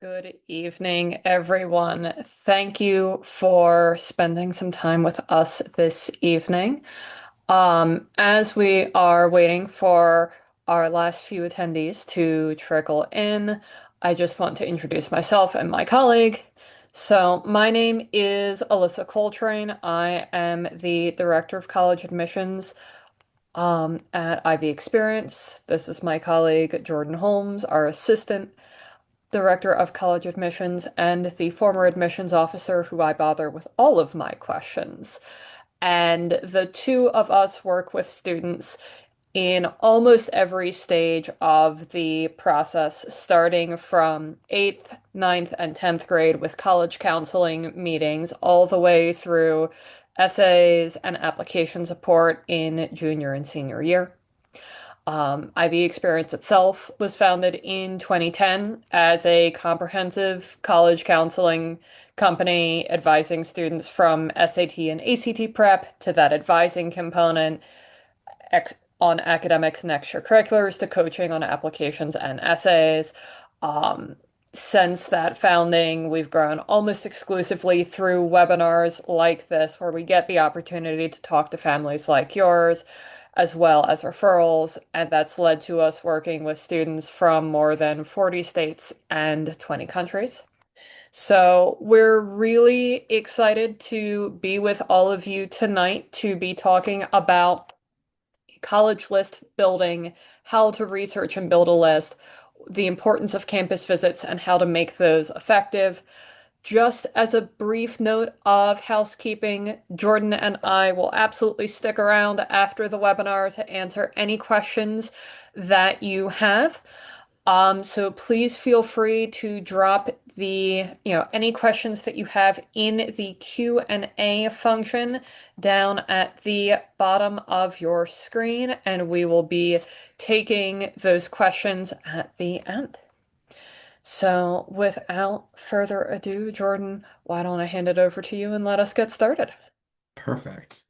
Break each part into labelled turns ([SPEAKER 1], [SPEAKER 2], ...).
[SPEAKER 1] Good evening, everyone. Thank you for spending some time with us this evening. As we are waiting for our last few attendees to trickle in, I just want to introduce myself and my colleague. So, my name is Alyssa Coltrain. I am the Director of College Admissions at Ivy Experience. This is my colleague, Jordan Holmes, our Assistant Director of College Admissions, and the former admissions officer who I bother with all of my questions. And the two of us work with students in almost every stage of the process, starting from 8th, ninth, and 10th grade with college counseling meetings, all the way through essays and application support in junior and senior year. IB Experience itself was founded in 2010 as a comprehensive college counseling company advising students from SAT and ACT prep to that advising component on academics and extracurriculars to coaching on applications and essays. Um, since that founding, we've grown almost exclusively through webinars like this, where we get the opportunity to talk to families like yours, as well as referrals, and that's led to us working with students from more than 40 states and 20 countries. So we're really excited to be with all of you tonight to be talking about college list building, how to research and build a list, the importance of campus visits, and how to make those effective. Just as a brief note of housekeeping, Jordan and I will absolutely stick around after the webinar to answer any questions that you have. So please feel free to drop any questions that you have in the Q&A function down at the bottom of your screen, and we will be taking those questions at the end. So without further ado, Jordan, why don't I hand it over to you and let us get started?
[SPEAKER 2] Perfect.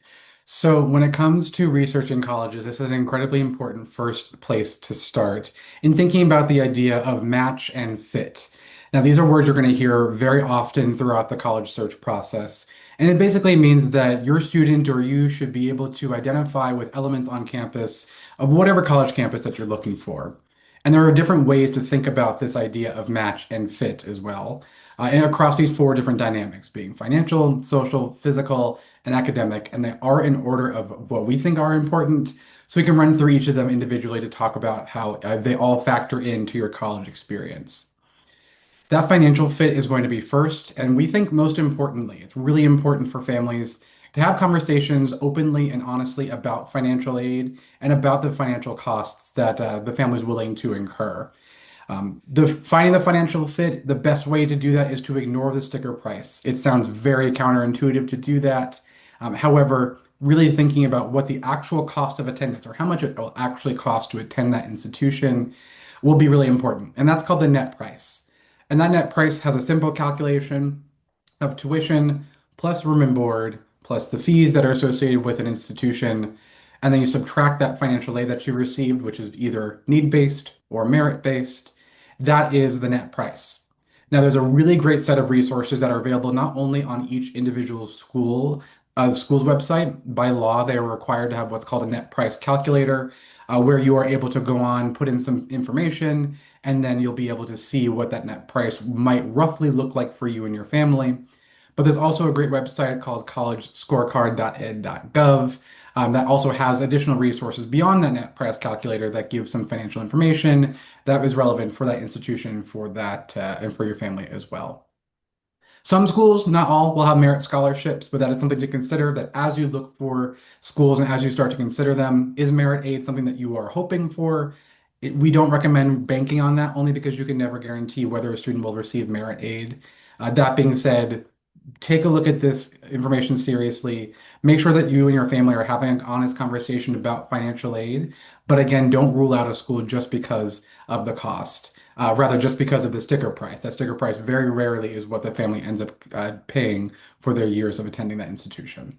[SPEAKER 2] So when it comes to researching colleges, this is an incredibly important first place to start in thinking about the idea of match and fit. Now, these are words you're going to hear very often throughout the college search process. And it basically means that your student or you should be able to identify with elements on campus of whatever college campus that you're looking for. And there are different ways to think about this idea of match and fit as well, and across these four different dynamics, being financial, social, physical, and academic, and they are in order of what we think are important. So we can run through each of them individually to talk about how they all factor into your college experience. That financial fit is going to be first, and we think most importantly, it's really important for families to have conversations openly and honestly about financial aid and about the financial costs that the family is willing to incur. Finding the financial fit, the best way to do that is to ignore the sticker price. It sounds very counterintuitive to do that. However, really thinking about what the actual cost of attendance or how much it will actually cost to attend that institution will be really important. And that's called the net price. And that net price has a simple calculation of tuition plus room and board plus the fees that are associated with an institution. And then you subtract that financial aid that you received, which is either need-based or merit-based. That is the net price. Now, there's a really great set of resources that are available not only on each individual school's website. By law, they are required to have what's called a net price calculator, where you are able to go on, put in some information, and then you'll be able to see what that net price might roughly look like for you and your family. But there's also a great website called collegescorecard.ed.gov that also has additional resources beyond that net price calculator that gives some financial information that is relevant for that institution, for that and for your family as well. Some schools, not all, will have merit scholarships, but that is something to consider that as you look for schools and as you start to consider them, is merit aid something that you are hoping for? We don't recommend banking on that only because you can never guarantee whether a student will receive merit aid. That being said, take a look at this information seriously. Make sure that you and your family are having an honest conversation about financial aid. But again, don't rule out a school just because of the cost. Rather, just because of the sticker price. That sticker price very rarely is what the family ends up paying for their years of attending that institution.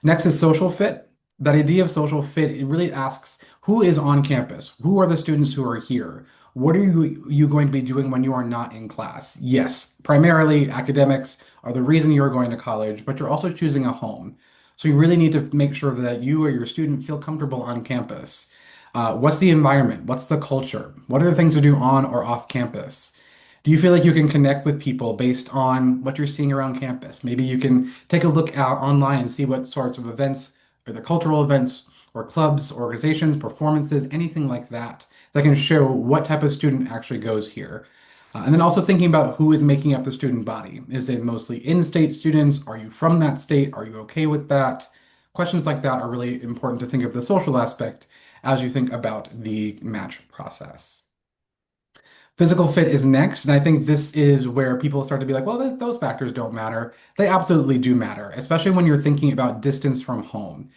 [SPEAKER 2] Next is social fit. That idea of social fit, it really asks who is on campus? Who are the students who are here? what are you going to be doing when you are not in class? Yes, primarily academics are the reason you're going to college, but you're also choosing a home. So you really need to make sure that you or your student feel comfortable on campus. What's the environment? What's the culture? What are the things to do on or off campus? Do you feel like you can connect with people based on what you're seeing around campus? Maybe you can take a look out online and see what sorts of events, or the cultural events, or clubs, organizations, performances, anything like that, that can show what type of student actually goes here. And then also thinking about who is making up the student body. Is it mostly in-state students? Are you from that state? Are you okay with that? Questions like that are really important to think of the social aspect as you think about the match process. Physical fit is next, and I think this is where people start to be like, well, those factors don't matter. They absolutely do matter, especially when you're thinking about distance from home.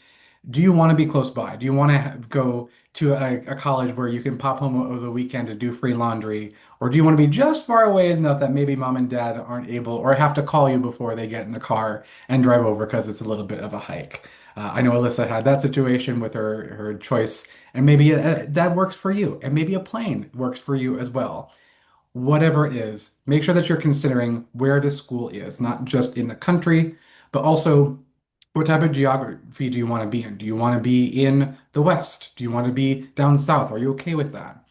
[SPEAKER 2] Do you want to be close by? Do you want to go to a college where you can pop home over the weekend to do free laundry? Or do you want to be just far away enough that maybe mom and dad aren't able or have to call you before they get in the car and drive over because it's a little bit of a hike? I know Alyssa had that situation with her choice, and maybe that works for you, and maybe a plane works for you as well. Whatever it is, make sure that you're considering where the school is, not just in the country, but also what type of geography do you want to be in? Do you want to be in the West? Do you want to be down south? Are you okay with that?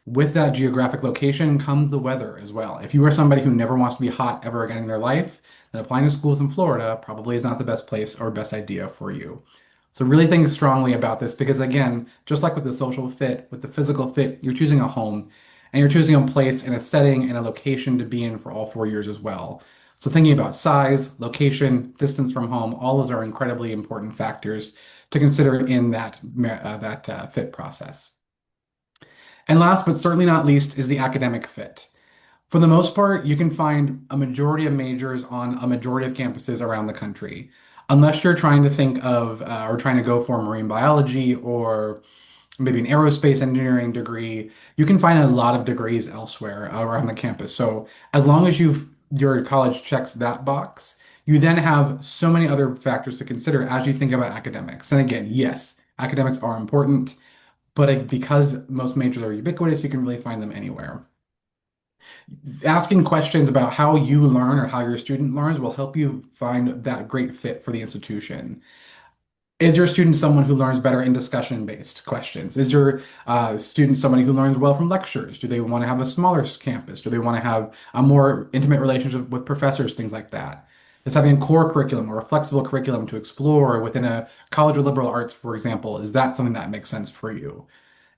[SPEAKER 2] With that geographic location comes the weather as well. If you are somebody who never wants to be hot ever again in their life, then applying to schools in Florida probably is not the best place or best idea for you. So really think strongly about this because again, just like with the social fit, with the physical fit, you're choosing a home and you're choosing a place and a setting and a location to be in for all 4 years as well. So thinking about size, location, distance from home, all those are incredibly important factors to consider in that fit process. And last but certainly not least is the academic fit. For the most part, you can find a majority of majors on a majority of campuses around the country. Unless you're trying to think of or trying to go for marine biology or maybe an aerospace engineering degree, you can find a lot of degrees elsewhere around the campus. So as long as your college checks that box, you then have so many other factors to consider as you think about academics. And again, yes, academics are important, but because most majors are ubiquitous, you can really find them anywhere. Asking questions about how you learn or how your student learns will help you find that great fit for the institution. Is your student someone who learns better in discussion-based questions? Is your student somebody who learns well from lectures? Do they want to have a smaller campus? Do they want to have a more intimate relationship with professors, things like that? Is having a core curriculum or a flexible curriculum to explore within a college of liberal arts, for example, is that something that makes sense for you?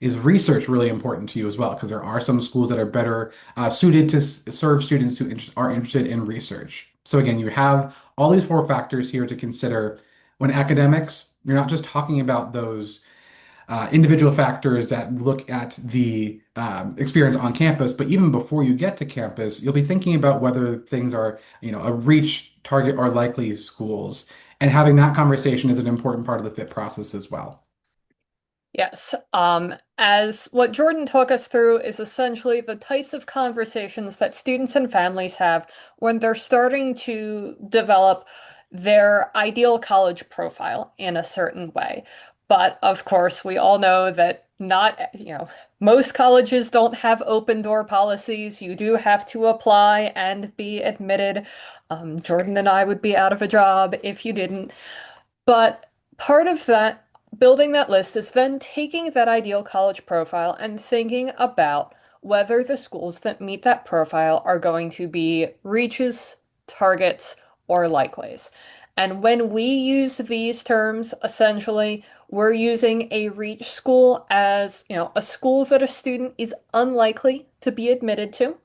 [SPEAKER 2] Is research really important to you as well? Because there are some schools that are better suited to serve students who are interested in research. So again, you have all these four factors here to consider when academics, you're not just talking about those individual factors that look at the experience on campus, but even before you get to campus, you'll be thinking about whether things are, a reach, target, or likely schools. And having that conversation is an important part of the fit process as well.
[SPEAKER 1] Yes. As what Jordan took us through is essentially the types of conversations that students and families have when they're starting to develop their ideal college profile in a certain way. But of course, we all know that most colleges don't have open door policies. You do have to apply and be admitted. Jordan and I would be out of a job if you didn't. But part of that, building that list, is then taking that ideal college profile and thinking about whether the schools that meet that profile are going to be reaches, targets, or likelies. And when we use these terms, essentially, we're using a reach school as, a school that a student is unlikely to be admitted to,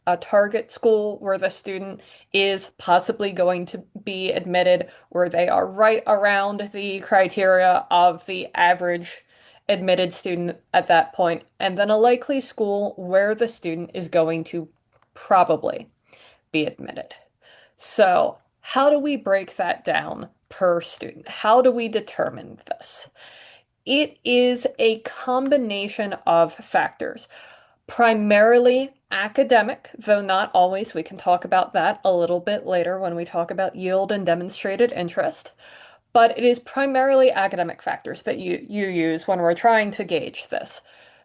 [SPEAKER 1] a target school where the student is possibly going to be admitted, where they are right around the criteria of the average admitted student at that point, and then a likely school where the student is going to probably be admitted. So, how do we break that down per student? How do we determine this? It is a combination of factors. Primarily academic, though not always. We can talk about that a little bit later when we talk about yield and demonstrated interest. But it is primarily academic factors that you use when we're trying to gauge this.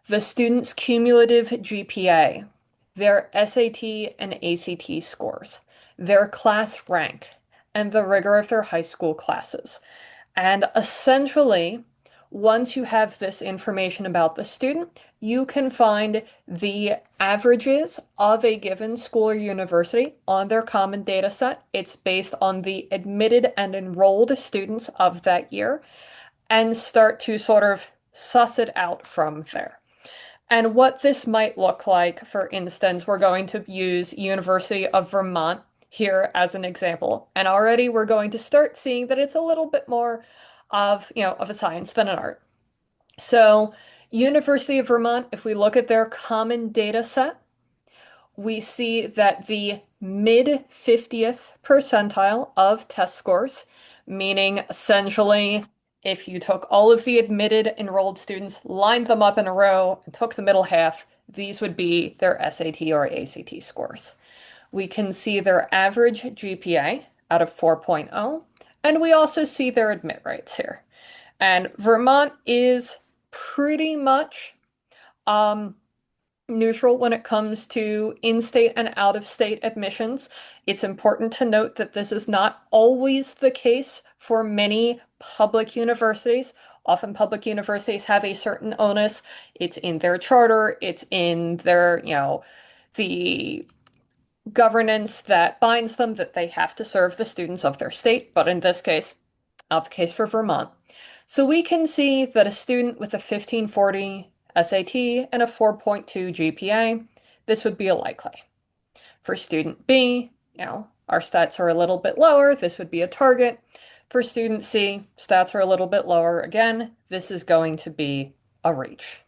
[SPEAKER 1] the student's cumulative GPA, their SAT and ACT scores, their class rank, and the rigor of their high school classes. And essentially, once you have this information about the student, you can find the averages of a given school or university on their common data set. It's based on the admitted and enrolled students of that year, and start to sort of suss it out from there. And what this might look like, for instance, we're going to use University of Vermont here as an example. And already we're going to start seeing that it's a little bit more of a science than an art. So, University of Vermont, if we look at their common data set, we see that the mid 50th percentile of test scores, meaning essentially if you took all of the admitted enrolled students, lined them up in a row, and took the middle half, these would be their SAT or ACT scores. We can see their average GPA out of 4.0, and we also see their admit rates here. And Vermont is pretty much um, neutral when it comes to in-state and out-of-state admissions. It's important to note that this is not always the case for many public universities. Often public universities have a certain onus. It's in their charter, it's in their, the governance that binds them that they have to serve the students of their state, but in this case, not the case for Vermont. So we can see that a student with a 1540 SAT and a 4.2 GPA, this would be a likely. For student B, our stats are a little bit lower, this would be a target. For student C, stats are a little bit lower. Again, this is going to be a reach.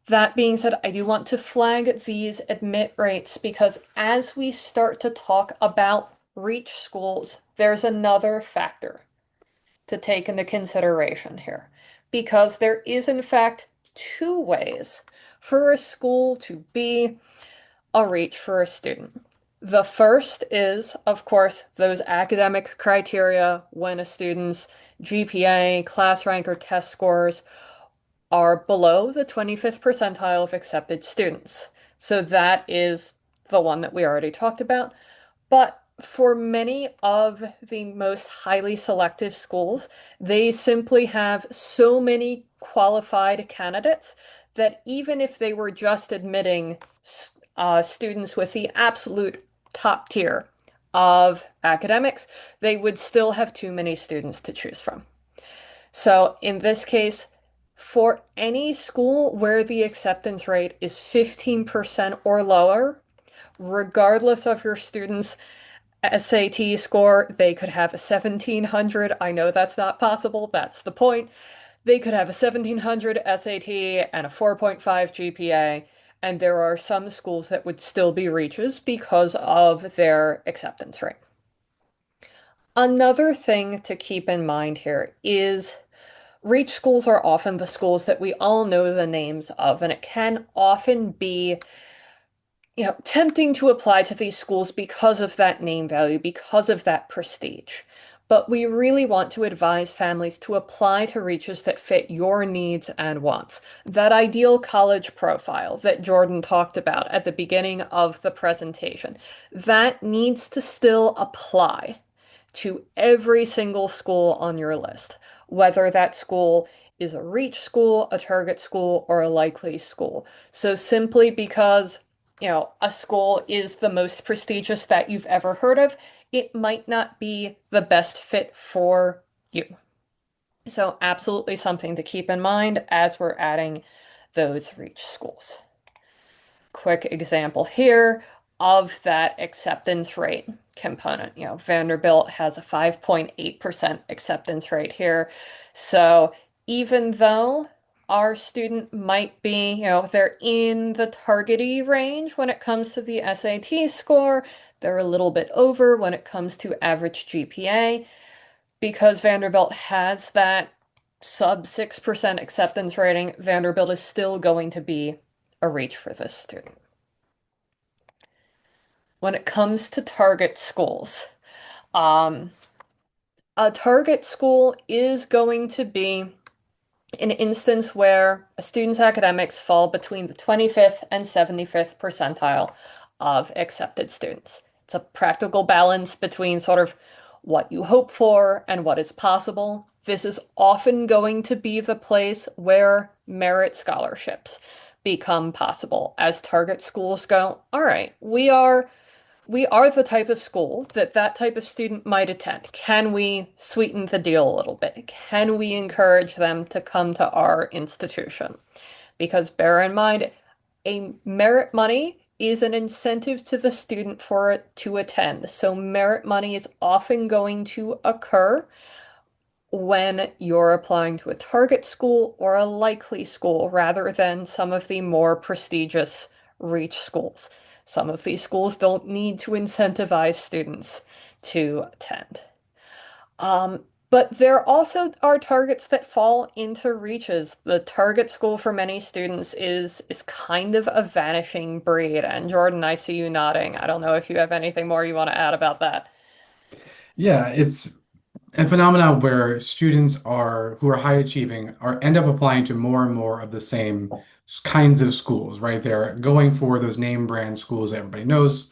[SPEAKER 1] That being said, I do want to flag these admit rates because as we start to talk about reach schools, there's another factor to take into consideration here. Because there is, in fact, two ways for a school to be a reach for a student. The first is, of course, those academic criteria when a student's GPA, class rank, or test scores are below the 25th percentile of accepted students. So that is the one that we already talked about. But for many of the most highly selective schools, they simply have so many qualified candidates that even if they were just admitting students with the absolute top tier of academics, they would still have too many students to choose from. So in this case, for any school where the acceptance rate is 15% or lower, regardless of your students' SAT score, they could have a 1700. I know that's not possible. That's the point. They could have a 1700 SAT and a 4.5 GPA, and there are some schools that would still be reaches because of their acceptance rate. Another thing to keep in mind here is reach schools are often the schools that we all know the names of, and it can often be tempting to apply to these schools because of that name value, because of that prestige. But we really want to advise families to apply to reaches that fit your needs and wants. That ideal college profile that Jordan talked about at the beginning of the presentation, that needs to still apply to every single school on your list, whether that school is a reach school, a target school, or a likely school. So simply because a school is the most prestigious that you've ever heard of, it might not be the best fit for you. So, absolutely something to keep in mind as we're adding those reach schools. Quick example here of that acceptance rate component. Vanderbilt has a 5.8% acceptance rate here. So, even though our student might be, they're in the targety range when it comes to the SAT score. They're a little bit over when it comes to average GPA. Because Vanderbilt has that sub 6% acceptance rating, Vanderbilt is still going to be a reach for this student. When it comes to target schools, um, a target school is going to be an instance where a student's academics fall between the 25th and 75th percentile of accepted students. It's a practical balance between sort of what you hope for and what is possible. This is often going to be the place where merit scholarships become possible. As target schools go, all right, we are the type of school that that type of student might attend. Can we sweeten the deal a little bit? Can we encourage them to come to our institution? Because bear in mind, a merit money is an incentive to the student for it to attend. So merit money is often going to occur when you're applying to a target school or a likely school rather than some of the more prestigious reach schools. Some of these schools don't need to incentivize students to attend. But there also are targets that fall into reaches. The target school for many students is kind of a vanishing breed. And Jordan, I see you nodding. I don't know if you have anything more you want to add about that.
[SPEAKER 2] Yeah, it's a phenomenon where students are who are high achieving are end up applying to more and more of the same kinds of schools, right? They're going for those name brand schools that everybody knows.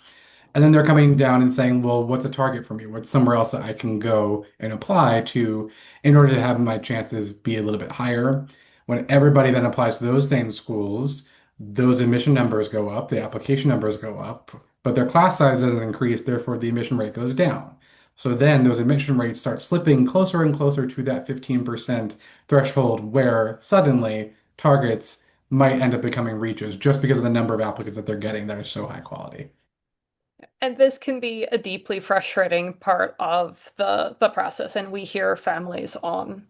[SPEAKER 2] And then they're coming down and saying, well, what's a target for me? What's somewhere else that I can go and apply to in order to have my chances be a little bit higher? When everybody then applies to those same schools, those admission numbers go up, the application numbers go up, but their class size doesn't increase, therefore the admission rate goes down. So then those admission rates start slipping closer and closer to that 15% threshold where suddenly targets might end up becoming reaches just because of the number of applicants that they're getting that are so high quality.
[SPEAKER 1] And this can be a deeply frustrating part of the process, and we hear families on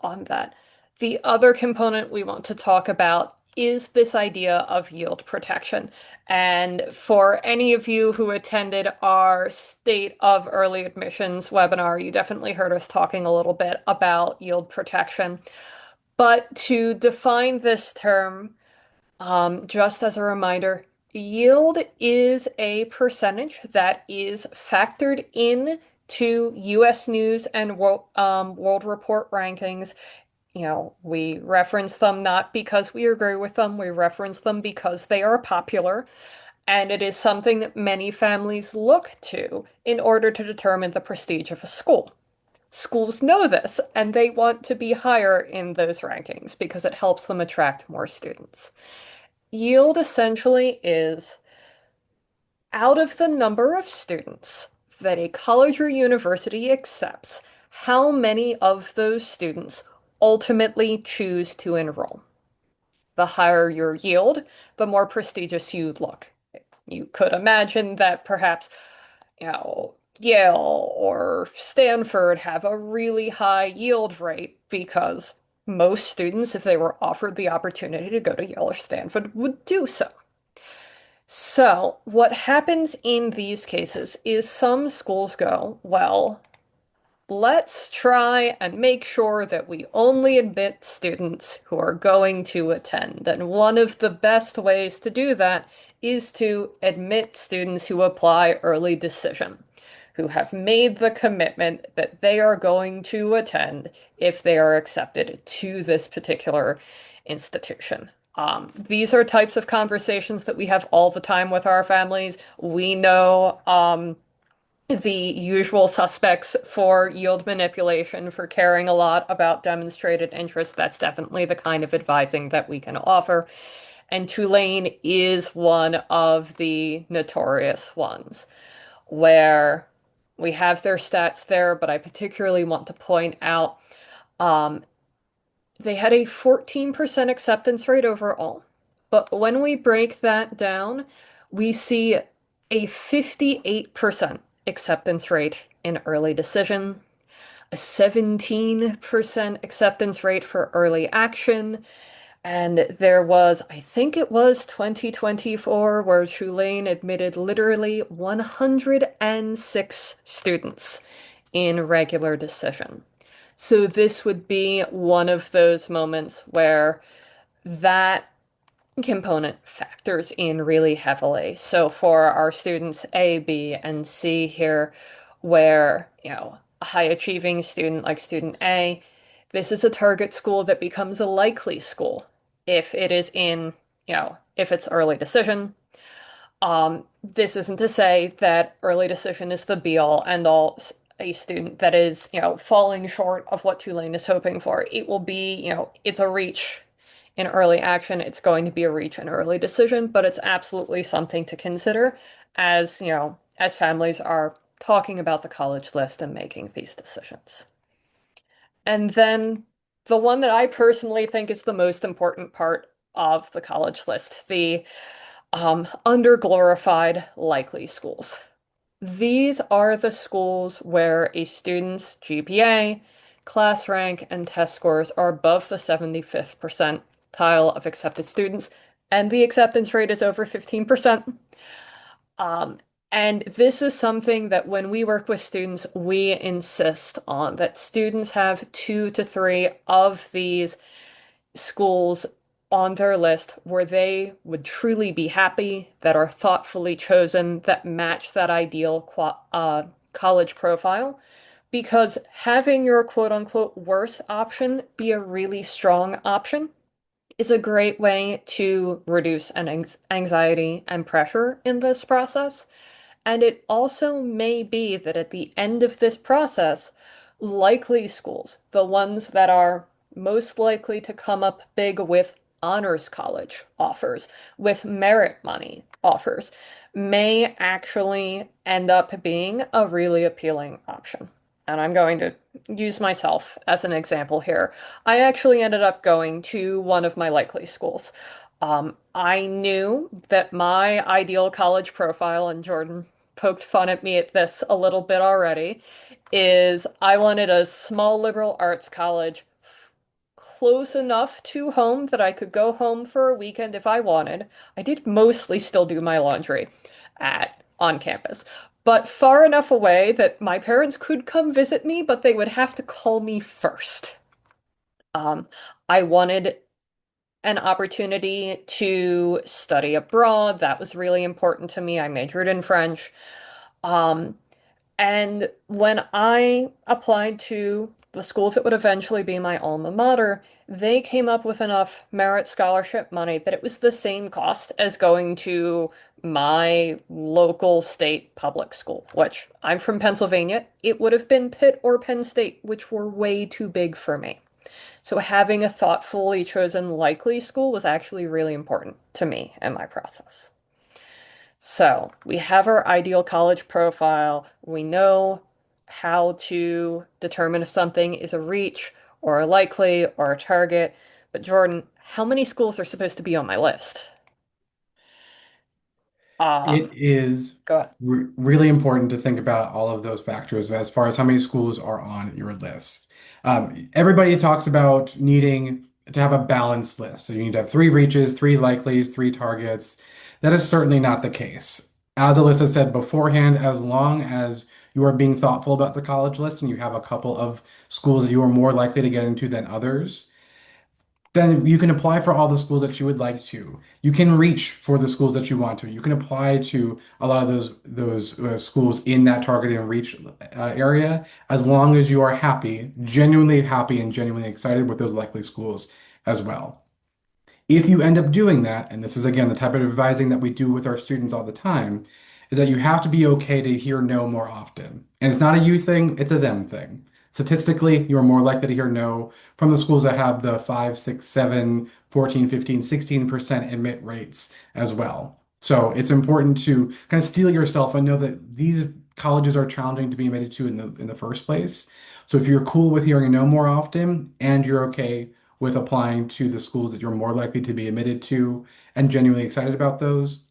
[SPEAKER 1] that. The other component we want to talk about is this idea of yield protection. And for any of you who attended our State of Early Admissions webinar, you definitely heard us talking a little bit about yield protection. But to define this term, just as a reminder, yield is a percentage that is factored in to US News and World Report rankings. You know, we reference them not because we agree with them, we reference them because they are popular, and it is something that many families look to in order to determine the prestige of a school. Schools know this, and they want to be higher in those rankings because it helps them attract more students. Yield essentially is out of the number of students that a college or university accepts, how many of those students ultimately choose to enroll. The higher your yield, the more prestigious you look. You could imagine that perhaps, Yale or Stanford have a really high yield rate because most students, if they were offered the opportunity to go to Yale or Stanford, would do so. So, what happens in these cases is some schools go, well, let's try and make sure that we only admit students who are going to attend. And one of the best ways to do that is to admit students who apply early decision, who have made the commitment that they are going to attend if they are accepted to this particular institution. These are types of conversations that we have all the time with our families. We know the usual suspects for yield manipulation, for caring a lot about demonstrated interest. That's definitely the kind of advising that we can offer. And Tulane is one of the notorious ones where we have their stats there, but I particularly want to point out um, they had a 14% acceptance rate overall. But when we break that down, we see a 58% acceptance rate in early decision, a 17% acceptance rate for early action, and there was, I think it was 2024, where Tulane admitted literally 106 students in regular decision. So this would be one of those moments where that component factors in really heavily. So for our students A, B, and C here, where, a high achieving student like student A, This is a target school that becomes a likely school if it is in, if it's early decision. This isn't to say that early decision is the be all end all a student that is, falling short of what Tulane is hoping for. It will be, it's a reach in early action. It's going to be a reach in early decision, but it's absolutely something to consider as, as families are talking about the college list and making these decisions. And then the one that I personally think is the most important part of the college list, the underglorified likely schools. These are the schools where a student's GPA, class rank, and test scores are above the 75th percentile of accepted students, and the acceptance rate is over 15%. Um, and this is something that when we work with students, we insist on that students have 2 to 3 of these schools on their list where they would truly be happy, that are thoughtfully chosen, that match that ideal college profile. Because having your quote unquote worst option be a really strong option is a great way to reduce an anxiety and pressure in this process. And it also may be that at the end of this process, likely schools, the ones that are most likely to come up big with honors college offers, with merit money offers, may actually end up being a really appealing option. And I'm going to use myself as an example here. I actually ended up going to one of my likely schools. I knew that my ideal college profile, and Jordan poked fun at me at this a little bit already, is I wanted a small liberal arts college close enough to home that I could go home for a weekend if I wanted. I did mostly still do my laundry at on campus, but far enough away that my parents could come visit me, but they would have to call me first. Um, I wanted an opportunity to study abroad. That was really important to me. I majored in French. Um, and when I applied to the school that would eventually be my alma mater, they came up with enough merit scholarship money that it was the same cost as going to my local state public school, which I'm from Pennsylvania. It would have been Pitt or Penn State, which were way too big for me. So having a thoughtfully chosen likely school was actually really important to me and my process. So we have our ideal college profile. We know how to determine if something is a reach or a likely or a target. But Jordan, how many schools are supposed to be on my list?
[SPEAKER 2] It is
[SPEAKER 1] Go ahead.
[SPEAKER 2] really important to think about all of those factors as far as how many schools are on your list. Everybody talks about needing to have a balanced list. So you need to have three reaches, three likelies, three targets. That is certainly not the case. As Alyssa said beforehand, as long as you are being thoughtful about the college list and you have a couple of schools that you are more likely to get into than others, then you can apply for all the schools that you would like to. You can reach for the schools that you want to. You can apply to a lot of those schools in that target and reach area as long as you are happy, and genuinely excited with those likely schools as well. If you end up doing that, and this is again the type of advising that we do with our students all the time, is that you have to be okay to hear no more often. And it's not a you thing, it's a them thing. Statistically, you're more likely to hear no from the schools that have the 5, 6, 7, 14, 15, 16% admit rates as well. So it's important to kind of steel yourself and know that these colleges are challenging to be admitted to in the first place. So if you're cool with hearing no more often and you're okay with applying to the schools that you're more likely to be admitted to and genuinely excited about those.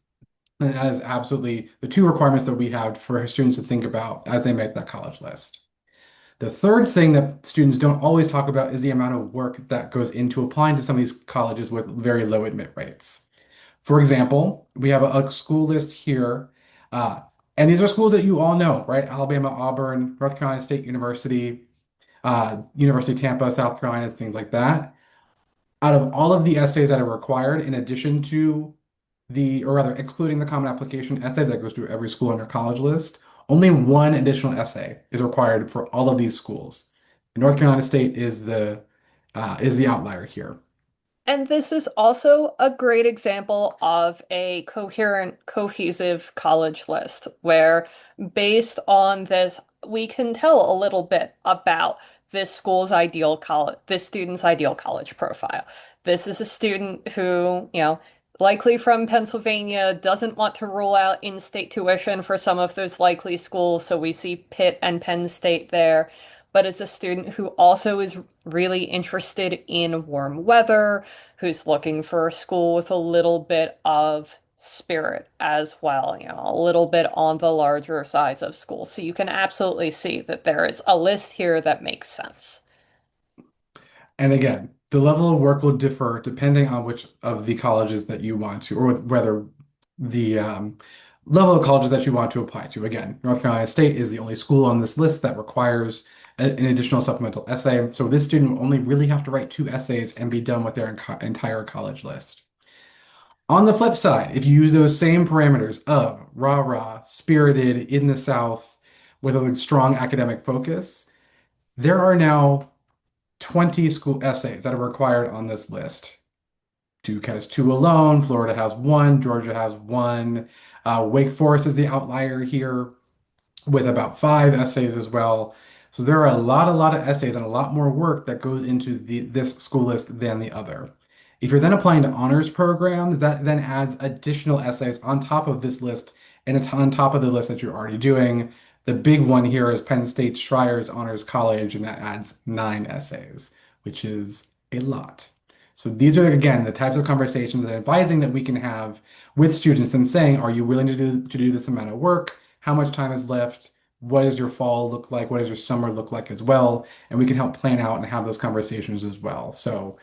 [SPEAKER 2] And that is absolutely the two requirements that we have for students to think about as they make that college list. The third thing that students don't always talk about is the amount of work that goes into applying to some of these colleges with very low admit rates. For example, we have a school list here, uh, and these are schools that you all know, right? Alabama, Auburn, North Carolina State University, University of Tampa, South Carolina, things like that. Out of all of the essays that are required, in addition to or rather, excluding the common application essay that goes through every school on your college list, only one additional essay is required for all of these schools. North Carolina State is is the outlier here.
[SPEAKER 1] And this is also a great example of a coherent, cohesive college list where, based on this, we can tell a little bit about this school's ideal college, this student's ideal college profile. This is a student who, likely from Pennsylvania, doesn't want to rule out in-state tuition for some of those likely schools, so we see Pitt and Penn State there, but is a student who also is really interested in warm weather, who's looking for a school with a little bit of spirit as well, a little bit on the larger size of schools. So you can absolutely see that there is a list here that makes sense.
[SPEAKER 2] And again, the level of work will differ depending on which of the colleges that you want to, or whether the level of colleges that you want to apply to. Again, North Carolina State is the only school on this list that requires an additional supplemental essay. So this student will only really have to write two essays and be done with their entire college list. On the flip side, if you use those same parameters of rah-rah, spirited, in the South, with a strong academic focus, there are now 20 school essays that are required on this list. Duke has two alone, Florida has one, Georgia has one. Wake Forest is the outlier here with about five essays as well. So there are a lot of essays and a lot more work that goes into this school list than the other. If you're then applying to honors programs, that then adds additional essays on top of this list and it's on top of the list that you're already doing. The big one here is Penn State Schreier's Honors College, and that adds 9 essays, which is a lot. So these are, again, the types of conversations and advising that we can have with students and saying, are you willing to do this amount of work? How much time is left? What does your fall look like? What does your summer look like as well? And we can help plan out and have those conversations as well. So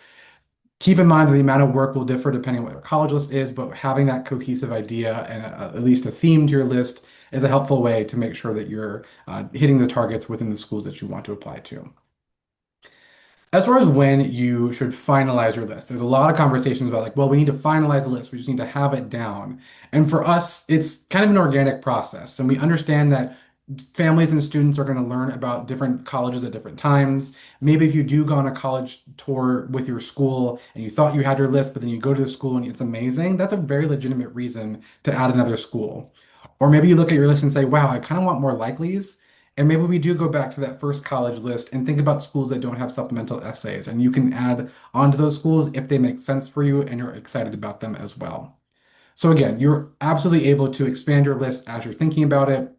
[SPEAKER 2] keep in mind that the amount of work will differ depending on what your college list is, but having that cohesive idea and at least a theme to your list is a helpful way to make sure that you're hitting the targets within the schools that you want to apply to. As far as when you should finalize your list, there's a lot of conversations about like, well, we need to finalize the list. We just need to have it down. And for us, it's kind of an organic process. And we understand that families and students are going to learn about different colleges at different times. Maybe if you do go on a college tour with your school and you thought you had your list, but then you go to the school and it's amazing, that's a very legitimate reason to add another school. Or maybe you look at your list and say, wow, I kind of want more likelies. And maybe we do go back to that first college list and think about schools that don't have supplemental essays. And you can add onto those schools if they make sense for you and you're excited about them as well. So again, you're absolutely able to expand your list as you're thinking about it.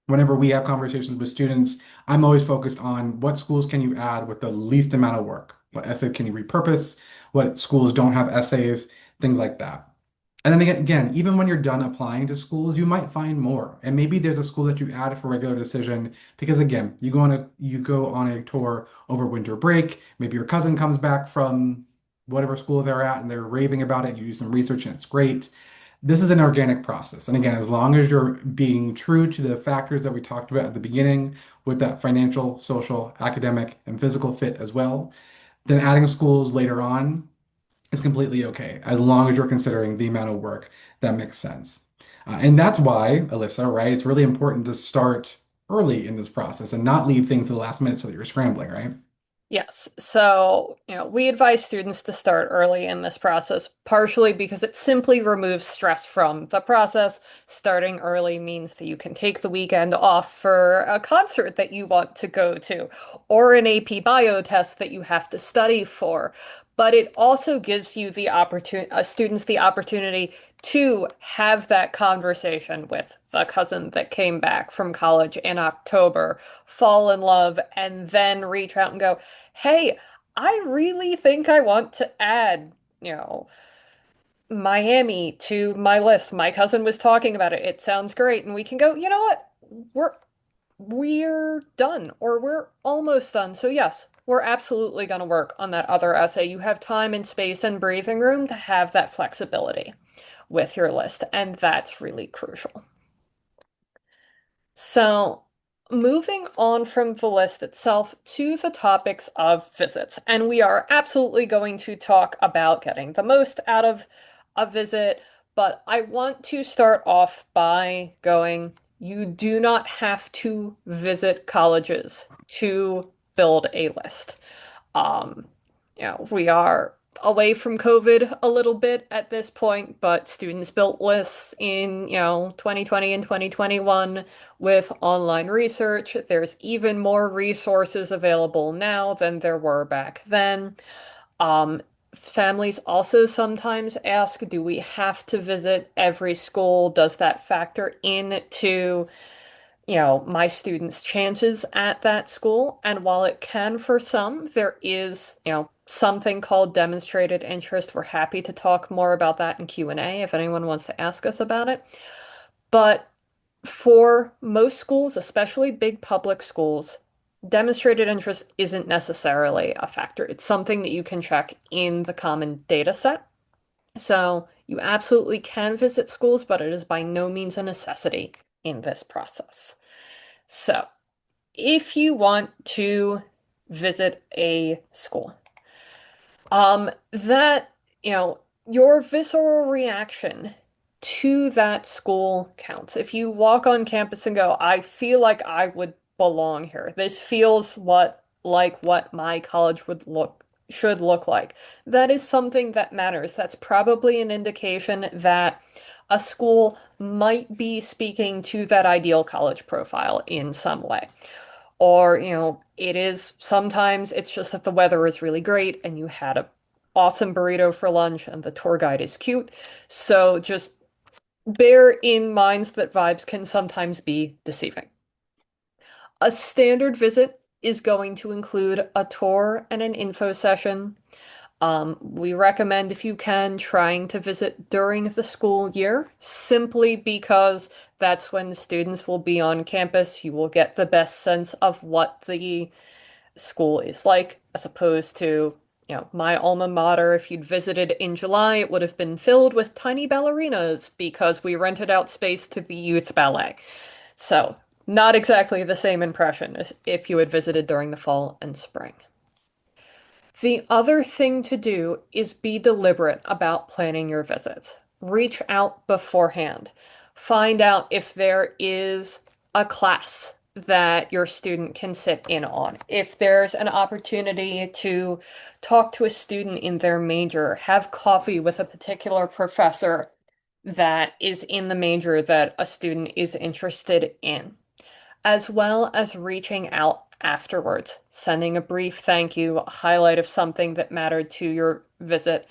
[SPEAKER 2] Whenever we have conversations with students, I'm always focused on what schools can you add with the least amount of work? What essays can you repurpose? What schools don't have essays? Things like that. And then again, even when you're done applying to schools, you might find more. And maybe there's a school that you add for regular decision because again, you go on a tour over winter break. Maybe your cousin comes back from whatever school they're at and they're raving about it. You do some research and it's great. This is an organic process. And again, as long as you're being true to the factors that we talked about at the beginning with that financial, social, academic, and physical fit as well, then adding schools later on is completely okay, as long as you're considering the amount of work that makes sense. And that's why, Alyssa, right, it's really important to start early in this process and not leave things to the last minute so that you're scrambling, right?
[SPEAKER 1] Yes. So, we advise students to start early in this process, partially because it simply removes stress from the process. Starting early means that you can take the weekend off for a concert that you want to go to, or an AP bio test that you have to study for. But it also gives you the opportunity, students the opportunity to have that conversation with the cousin that came back from college in October, fall in love, and then reach out and go, hey, I really think I want to add, you know, Miami to my list. My cousin was talking about it. It sounds great. And we can go, you know what? We're we're done or we're almost done. So yes, we're absolutely going to work on that other essay. You have time and space and breathing room to have that flexibility with your list, and that's really crucial. So, moving on from the list itself to the topics of visits. And we are absolutely going to talk about getting the most out of a visit, but I want to start off by going, you do not have to visit colleges to build a list. Um, we are away from COVID a little bit at this point, but students built lists in, 2020 and 2021 with online research. There's even more resources available now than there were back then. Um, Families also sometimes ask, do we have to visit every school? Does that factor into my students' chances at that school? And while it can for some, there is, something called demonstrated interest. We're happy to talk more about that in Q&A if anyone wants to ask us about it. But for most schools, especially big public schools, demonstrated interest isn't necessarily a factor. It's something that you can check in the common data set. So you absolutely can visit schools, but it is by no means a necessity in this process. So, if you want to visit a school, that, your visceral reaction to that school counts. If you walk on campus and go, I feel like I would belong here. This feels what my college should look like. That is something that matters. That's probably an indication that a school might be speaking to that ideal college profile in some way. Or, it is sometimes it's just that the weather is really great and you had a awesome burrito for lunch and the tour guide is cute. So just bear in mind that vibes can sometimes be deceiving. A standard visit is going to include a tour and an info session. We recommend, if you can, trying to visit during the school year, simply because that's when the students will be on campus. You will get the best sense of what the school is like, as opposed to, my alma mater. If you'd visited in July, it would have been filled with tiny ballerinas because we rented out space to the youth ballet. So, not exactly the same impression as if you had visited during the fall and spring. The other thing to do is be deliberate about planning your visits. Reach out beforehand. Find out if there is a class that your student can sit in on. If there's an opportunity to talk to a student in their major, have coffee with a particular professor that is in the major that a student is interested in, as well as reaching out afterwards, sending a brief thank you, a highlight of something that mattered to your visit,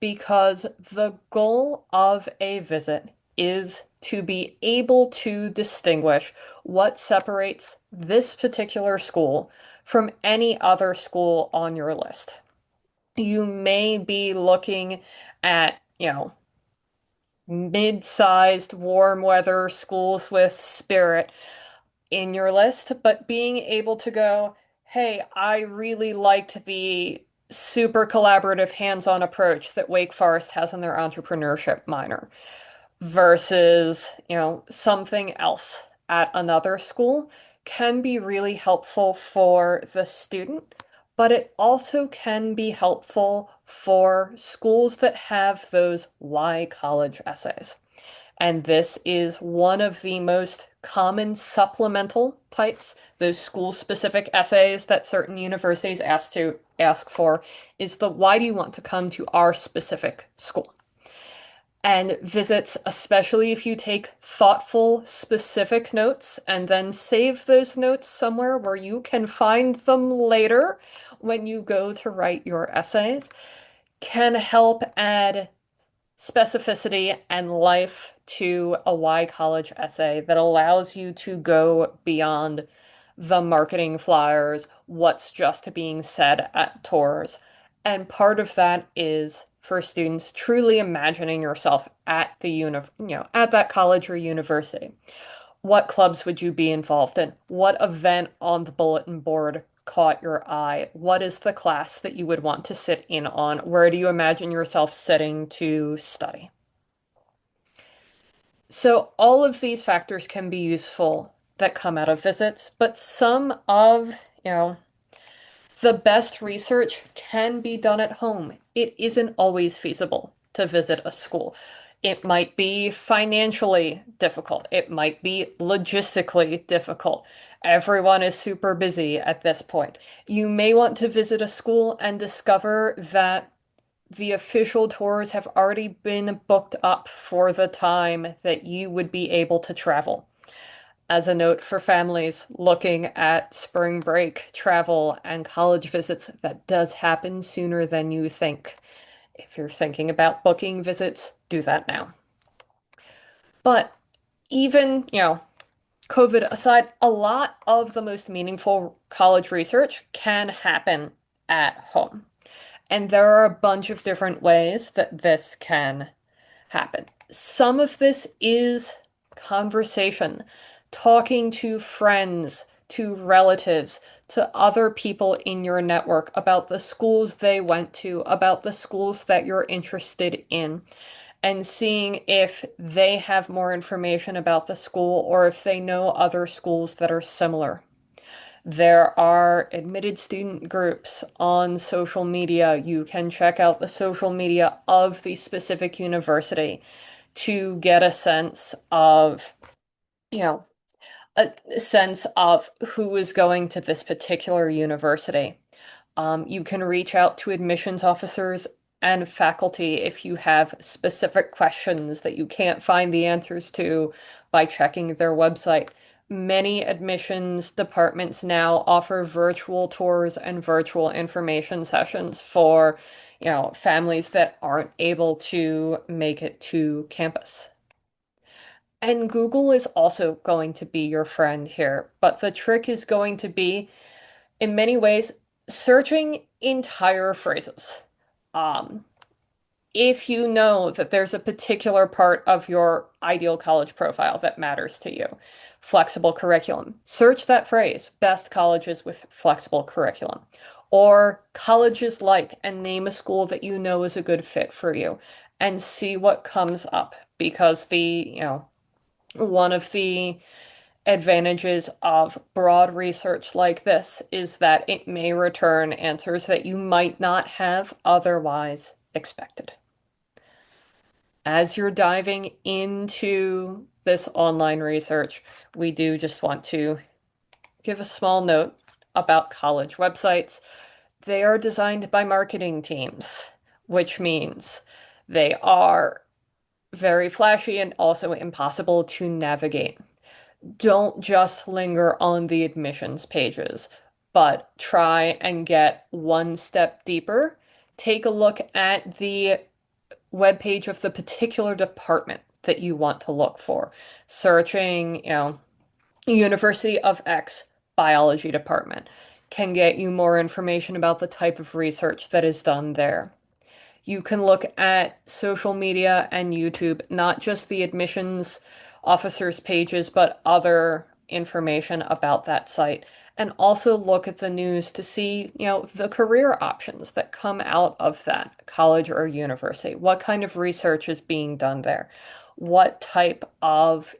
[SPEAKER 1] because the goal of a visit is to be able to distinguish what separates this particular school from any other school on your list. You may be looking at, mid-sized warm weather schools with spirit in your list, but being able to go, hey, I really liked the super collaborative hands-on approach that Wake Forest has in their entrepreneurship minor versus, something else at another school can be really helpful for the student, but it also can be helpful for schools that have those why college essays. And this is one of the most common supplemental types, those school-specific essays that certain universities ask for, is the why do you want to come to our specific school? And visits, especially if you take thoughtful, specific notes and then save those notes somewhere where you can find them later when you go to write your essays, can help add specificity and life to a why college essay that allows you to go beyond the marketing flyers, what's just being said at tours. And part of that is for students truly imagining yourself at the at that college or university. What clubs would you be involved in? What event on the bulletin board caught your eye? What is the class that you would want to sit in on? Where do you imagine yourself sitting to study? So all of these factors can be useful that come out of visits, but some of, the best research can be done at home. It isn't always feasible to visit a school. It might be financially difficult. It might be logistically difficult. Everyone is super busy at this point. You may want to visit a school and discover that the official tours have already been booked up for the time that you would be able to travel. As a note for families looking at spring break travel and college visits, that does happen sooner than you think. If you're thinking about booking visits, do that now. But even, COVID aside, a lot of the most meaningful college research can happen at home. And there are a bunch of different ways that this can happen. Some of this is conversation, talking to friends, to relatives, to other people in your network about the schools they went to, about the schools that you're interested in, and seeing if they have more information about the school or if they know other schools that are similar. There are admitted student groups on social media. You can check out the social media of the specific university to get a sense of, you know, a sense of who is going to this particular university. You can reach out to admissions officers and faculty if you have specific questions that you can't find the answers to by checking their website. Many admissions departments now offer virtual tours and virtual information sessions for, families that aren't able to make it to campus. And Google is also going to be your friend here, but the trick is going to be, in many ways, searching entire phrases. Um, if you know that there's a particular part of your ideal college profile that matters to you, flexible curriculum, search that phrase, best colleges with flexible curriculum, or colleges like, and name a school that you know is a good fit for you, and see what comes up. Because one of the advantages of broad research like this is that it may return answers that you might not have otherwise expected. As you're diving into this online research, we do just want to give a small note about college websites. They are designed by marketing teams, which means they are very flashy and also impossible to navigate. Don't just linger on the admissions pages, but try and get one step deeper. Take a look at the webpage of the particular department that you want to look for. Searching, University of X biology department can get you more information about the type of research that is done there. You can look at social media and YouTube, not just the admissions officers' pages, but other information about that site. And also look at the news to see, the career options that come out of that college or university. What kind of research is being done there? What type of,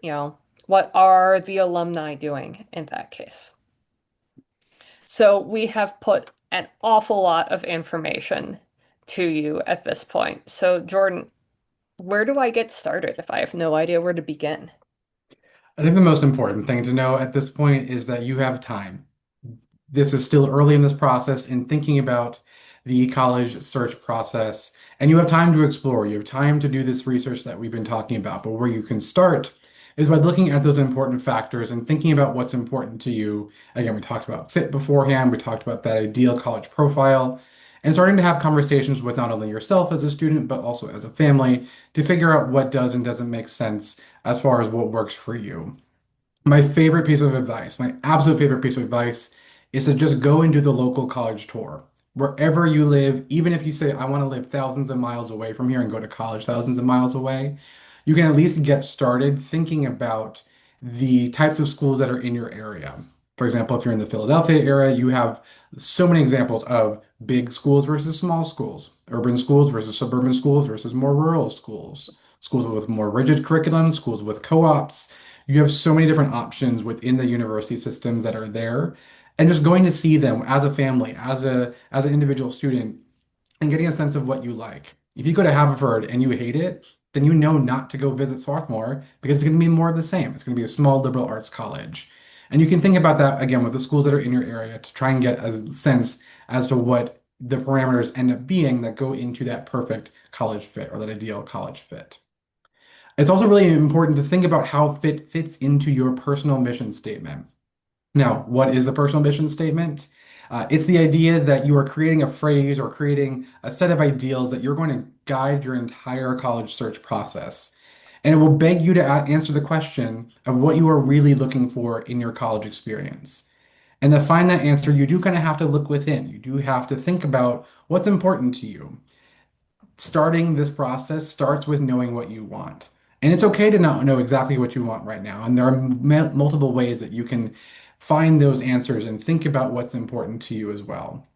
[SPEAKER 1] what are the alumni doing in that case? So we have put an awful lot of information to you at this point. So, Jordan, where do I get started if I have no idea where to begin?
[SPEAKER 2] I think the most important thing to know at this point is that you have time. This is still early in this process in thinking about the college search process, and you have time to explore. You have time to do this research that we've been talking about. But where you can start is by looking at those important factors and thinking about what's important to you. Again, we talked about fit beforehand, we talked about that ideal college profile, and starting to have conversations with not only yourself as a student, but also as a family to figure out what does and doesn't make sense as far as what works for you. My favorite piece of advice, my absolute favorite piece of advice, is to just go and do the local college tour. Wherever you live, even if you say, I want to live thousands of miles away from here and go to college thousands of miles away, you can at least get started thinking about the types of schools that are in your area. For example, if you're in the Philadelphia area, you have so many examples of big schools versus small schools, urban schools versus suburban schools versus more rural schools, schools with more rigid curriculums, schools with co-ops. You have so many different options within the university systems that are there. And just going to see them as a family, as an individual student, and getting a sense of what you like. If you go to Haverford and you hate it, then you know not to go visit Swarthmore because it's going to be more of the same. It's going to be a small liberal arts college. And you can think about that again with the schools that are in your area to try and get a sense as to what the parameters end up being that go into that perfect college fit or that ideal college fit. It's also really important to think about how fit fits into your personal mission statement. Now, what is the personal mission statement? It's the idea that you are creating a phrase or creating a set of ideals that you're going to guide your entire college search process. And it will beg you to answer the question of what you are really looking for in your college experience. And to find that answer, you do kind of have to look within. You do have to think about what's important to you. Starting this process starts with knowing what you want. And it's okay to not know exactly what you want right now. And there are multiple ways that you can find those answers and think about what's important to you as well.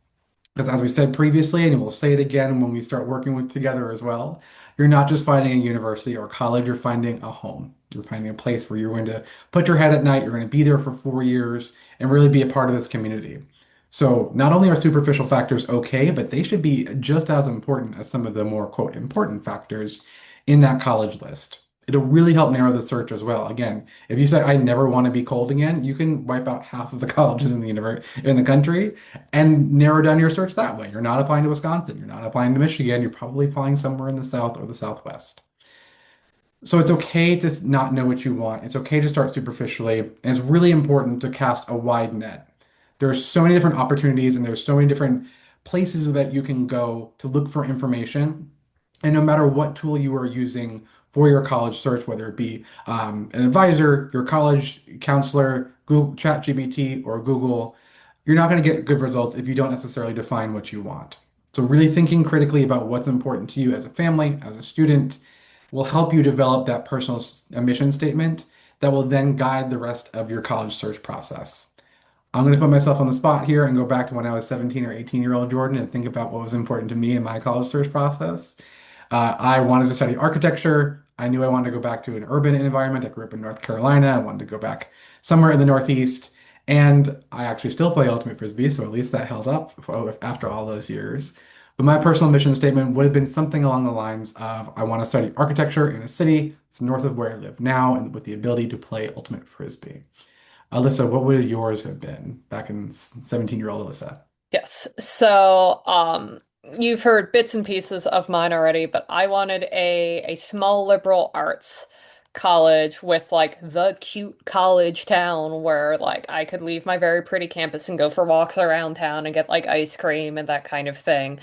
[SPEAKER 2] But as we said previously, and we'll say it again when we start working with together as well, you're not just finding a university or college, you're finding a home. You're finding a place where you're going to put your head at night, you're going to be there for 4 years and really be a part of this community. So not only are superficial factors okay, but they should be just as important as some of the more, quote, important factors in that college list. It'll really help narrow the search as well. Again, if you say I never want to be cold again, you can wipe out half of the colleges in the in the country and narrow down your search that way. You're not applying to Wisconsin, you're not applying to Michigan, you're probably applying somewhere in the South or the Southwest. So it's okay to not know what you want. It's okay to start superficially, and it's really important to cast a wide net. There's so many different opportunities and there's so many different places that you can go to look for information. And no matter what tool you are using for your college search, whether it be an advisor, your college counselor, Google, ChatGPT, or Google, you're not going to get good results if you don't necessarily define what you want. So really thinking critically about what's important to you as a family, as a student, will help you develop that personal mission statement that will then guide the rest of your college search process. I'm going to put myself on the spot here and go back to when I was 17 or 18-year-old Jordan and think about what was important to me in my college search process. I wanted to study architecture. I knew I wanted to go back to an urban environment. I grew up in North Carolina. I wanted to go back somewhere in the Northeast. And I actually still play Ultimate Frisbee, so at least that held up after all those years. But my personal mission statement would have been something along the lines of I want to study architecture in a city that's north of where I live now and with the ability to play Ultimate Frisbee. Alyssa, what would yours have been back in 17-year-old Alyssa?
[SPEAKER 1] Yes. So, you've heard bits and pieces of mine already, but I wanted a small liberal arts college with like the cute college town where like I could leave my very pretty campus and go for walks around town and get like ice cream and that kind of thing.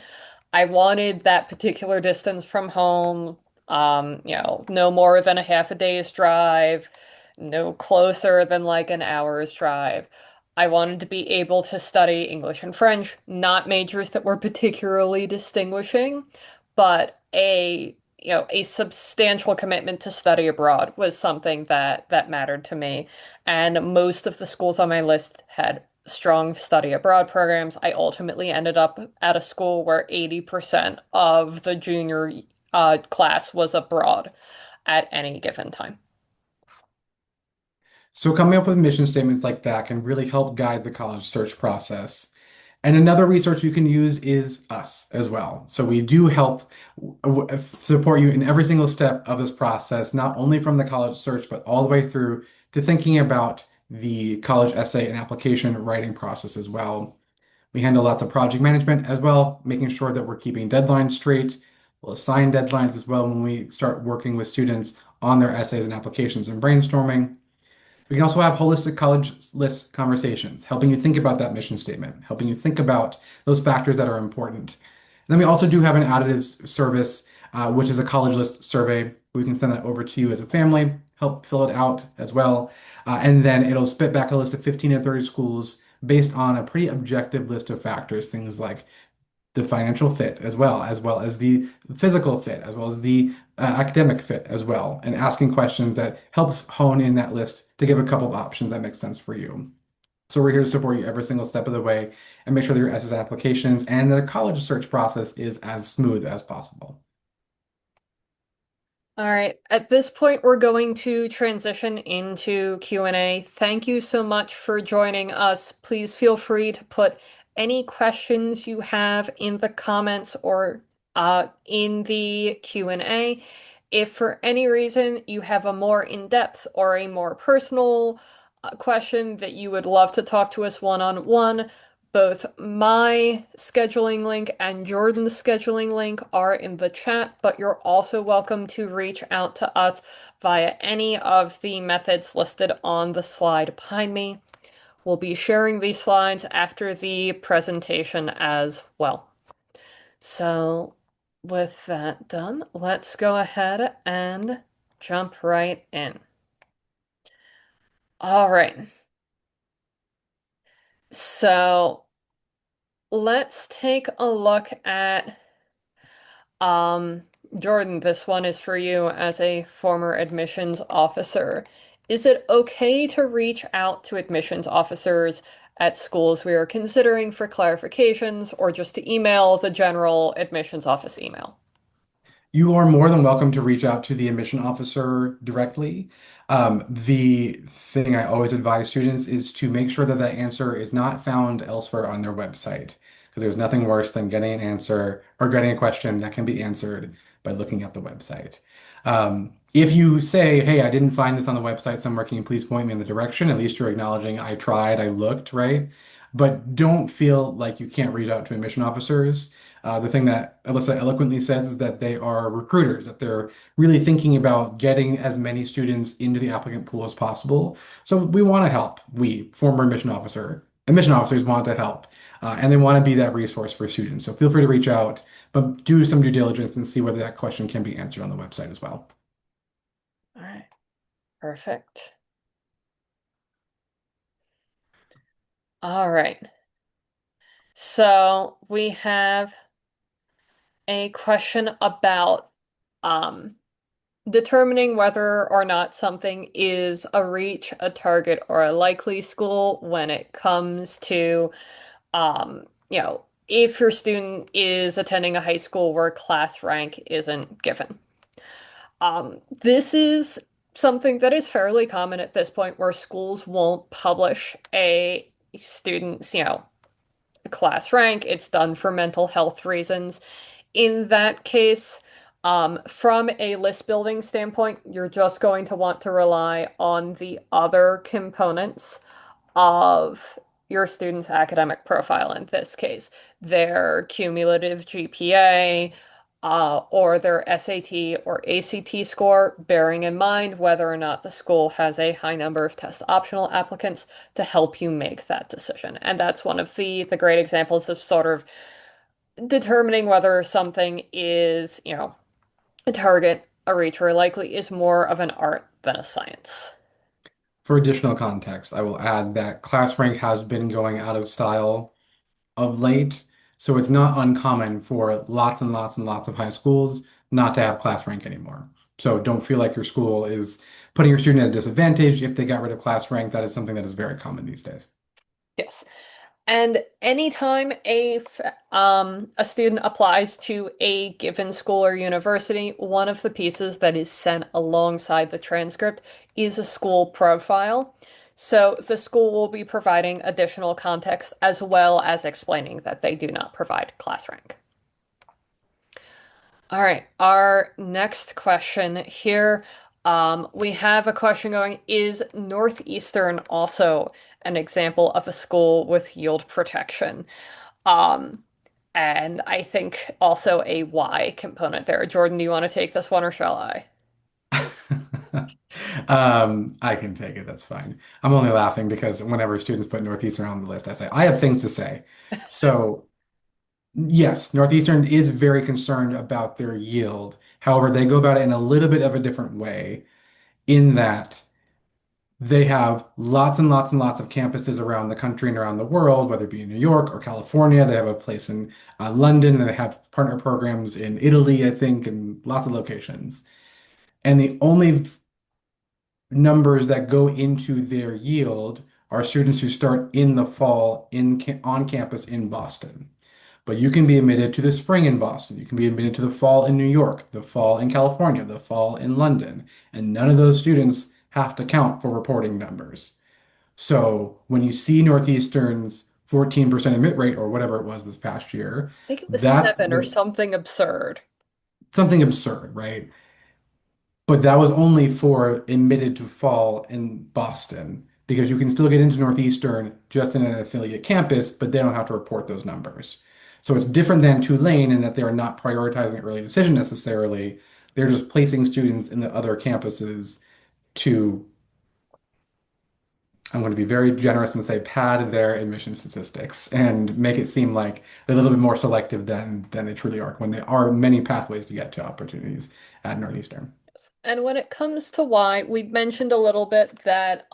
[SPEAKER 1] I wanted that particular distance from home, no more than a half a day's drive, no closer than like an hour's drive. I wanted to be able to study English and French, not majors that were particularly distinguishing, but a substantial commitment to study abroad was something that mattered to me. And most of the schools on my list had strong study abroad programs. I ultimately ended up at a school where 80% of the junior class was abroad at any given time.
[SPEAKER 2] So coming up with mission statements like that can really help guide the college search process. And another resource you can use is us as well. So we do help support you in every single step of this process, not only from the college search, but all the way through to thinking about the college essay and application writing process as well. We handle lots of project management as well, making sure that we're keeping deadlines straight. We'll assign deadlines as well when we start working with students on their essays and applications and brainstorming. We can also have holistic college list conversations, helping you think about that mission statement, helping you think about those factors that are important. And then we also do have an additive service, which is a college list survey. We can send that over to you as a family, help fill it out as well. And then it'll spit back a list of 15 to 30 schools based on a pretty objective list of factors, things like the financial fit as well as the physical fit, as well as the academic fit as well, and asking questions that helps hone in that list to give a couple of options that make sense for you. So we're here to support you every single step of the way and make sure that your SS applications and the college search process is as smooth as possible.
[SPEAKER 1] All right. At this point, we're going to transition into Q&A. Thank you so much for joining us. Please feel free to put any questions you have in the comments or in the Q&A. If for any reason you have a more in-depth or a more personal question that you would love to talk to us one-on-one, both my scheduling link and Jordan's scheduling link are in the chat, but you're also welcome to reach out to us via any of the methods listed on the slide behind me. We'll be sharing these slides after the presentation as well. So, with that done, let's go ahead and jump right in. All right. So, let's take a look at um Jordan, this one is for you as a former admissions officer. Is it okay to reach out to admissions officers at schools we are considering for clarifications or just to email the general admissions office email?
[SPEAKER 2] You are more than welcome to reach out to the admission officer directly. The thing I always advise students is to make sure that that answer is not found elsewhere on their website. Because there's nothing worse than getting an answer or getting a question that can be answered by looking at the website. If you say, hey, I didn't find this on the website somewhere, can you please point me in the direction? At least you're acknowledging I tried, I looked, right? But don't feel like you can't reach out to admission officers. The thing that Alyssa eloquently says is that they are recruiters, that they're really thinking about getting as many students into the applicant pool as possible. So we want to help. We, former admission officers want to help, and they want to be that resource for students. So feel free to reach out, but do some due diligence and see whether that question can be answered on the website as well.
[SPEAKER 1] All right, perfect. All right. So we have a question about um, determining whether or not something is a reach, a target, or a likely school when it comes to, if your student is attending a high school where class rank isn't given. This is something that is fairly common at this point where schools won't publish a student's, class rank. It's done for mental health reasons. In that case, from a list building standpoint, you're just going to want to rely on the other components of your student's academic profile in this case, their cumulative GPA, or their SAT or ACT score, bearing in mind whether or not the school has a high number of test optional applicants to help you make that decision. And that's one of the great examples of sort of determining whether something is, a target, a reach, or likely is more of an art than a science.
[SPEAKER 2] For additional context, I will add that class rank has been going out of style of late. So it's not uncommon for lots and lots and lots of high schools not to have class rank anymore. So don't feel like your school is putting your student at a disadvantage if they got rid of class rank. That is something that is very common these days.
[SPEAKER 1] Yes. And anytime a student applies to a given school or university, one of the pieces that is sent alongside the transcript is a school profile. So the school will be providing additional context as well as explaining that they do not provide class rank. All right, our next question here. We have a question going, is Northeastern also an example of a school with yield protection? Um, and I think also a why component there. Jordan, do you want to take this one or shall I?
[SPEAKER 2] I can take it. That's fine. I'm only laughing because whenever students put Northeastern on the list, I say, I have things to say. So, yes, Northeastern is very concerned about their yield. However, they go about it in a little bit of a different way in that they have lots and lots and lots of campuses around the country and around the world, whether it be in New York or California. They have a place in London, and they have partner programs in Italy, I think, and lots of locations. And the only numbers that go into their yield are students who start in the fall on campus in Boston. But you can be admitted to the spring in Boston. You can be admitted to the fall in New York, the fall in California, the fall in London. And none of those students have to count for reporting numbers. So when you see Northeastern's 14% admit rate or whatever it was this past year,
[SPEAKER 1] I think it was
[SPEAKER 2] that's
[SPEAKER 1] seven or something absurd.
[SPEAKER 2] something absurd, right? But that was only for admitted to fall in Boston because you can still get into Northeastern just in an affiliate campus, but they don't have to report those numbers. So it's different than Tulane in that they are not prioritizing early decision necessarily. They're just placing students in the other campuses to, I'm going to be very generous and say pad their admission statistics and make it seem like they're a little bit more selective than they truly are when there are many pathways to get to opportunities at Northeastern.
[SPEAKER 1] And when it comes to why, we mentioned a little bit that